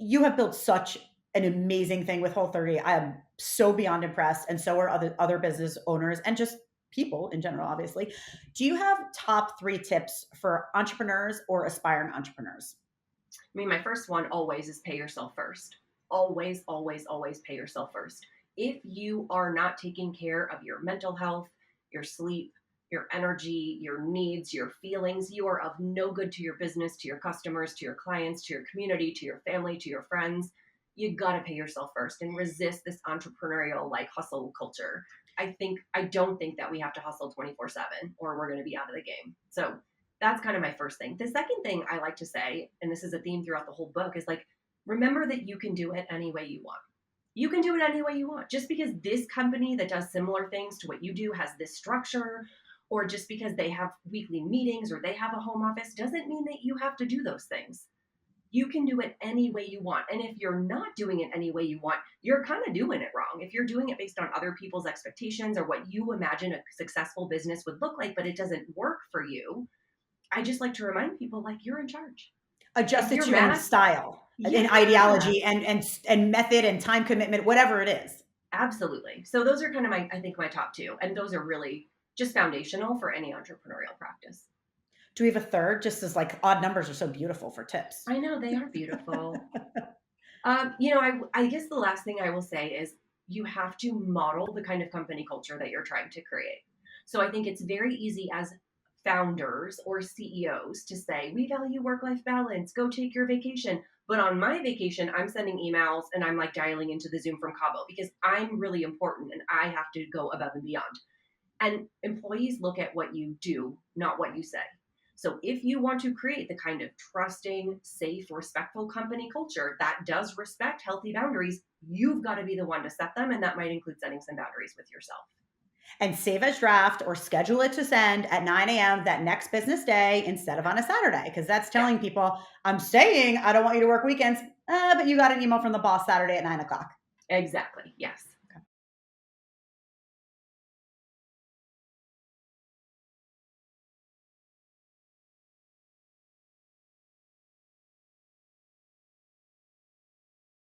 you have built such an amazing thing with Whole30. I am so beyond impressed, and so are other business owners and just people in general, obviously. Do you have top 3 tips for entrepreneurs or aspiring entrepreneurs? I mean, my first one always is pay yourself first. Always, always, always pay yourself first. If you are not taking care of your mental health, your sleep, your energy, your needs, your feelings, you are of no good to your business, to your customers, to your clients, to your community, to your family, to your friends. You got to pay yourself first and resist this entrepreneurial like hustle culture. I don't think that we have to hustle 24/7 or we're going to be out of the game. So that's kind of my first thing. The second thing I like to say, and this is a theme throughout the whole book, is like, remember that you can do it any way you want. You can do it any way you want. Just because this company that does similar things to what you do has this structure, or just because they have weekly meetings or they have a home office, doesn't mean that you have to do those things. You can do it any way you want. And if you're not doing it any way you want, you're kind of doing it wrong. If you're doing it based on other people's expectations or what you imagine a successful business would look like, but it doesn't work for you, I just like to remind people like you're in charge. If Adjust it you're to your own mad, style yeah, and ideology and method and time commitment, whatever it is. absolutely. So those are kind of I think my top two. And those are really just foundational for any entrepreneurial practice. Do we have a third? Just as like odd numbers are so beautiful for tips. I know they are beautiful. I guess the last thing I will say is you have to model the kind of company culture that you're trying to create. So I think it's very easy as founders or CEOs to say, we value work life balance, go take your vacation. But on my vacation, I'm sending emails and I'm like dialing into the Zoom from Cabo because I'm really important and I have to go above and beyond. And employees look at what you do, not what you say. So if you want to create the kind of trusting, safe, respectful company culture that does respect healthy boundaries, you've got to be the one to set them. And that might include setting some boundaries with yourself. And save as draft or schedule it to send at 9 a.m. that next business day instead of on a Saturday. Because that's Yeah, telling people, I'm saying I don't want you to work weekends, but you got an email from the boss Saturday at 9 o'clock. exactly. Yes.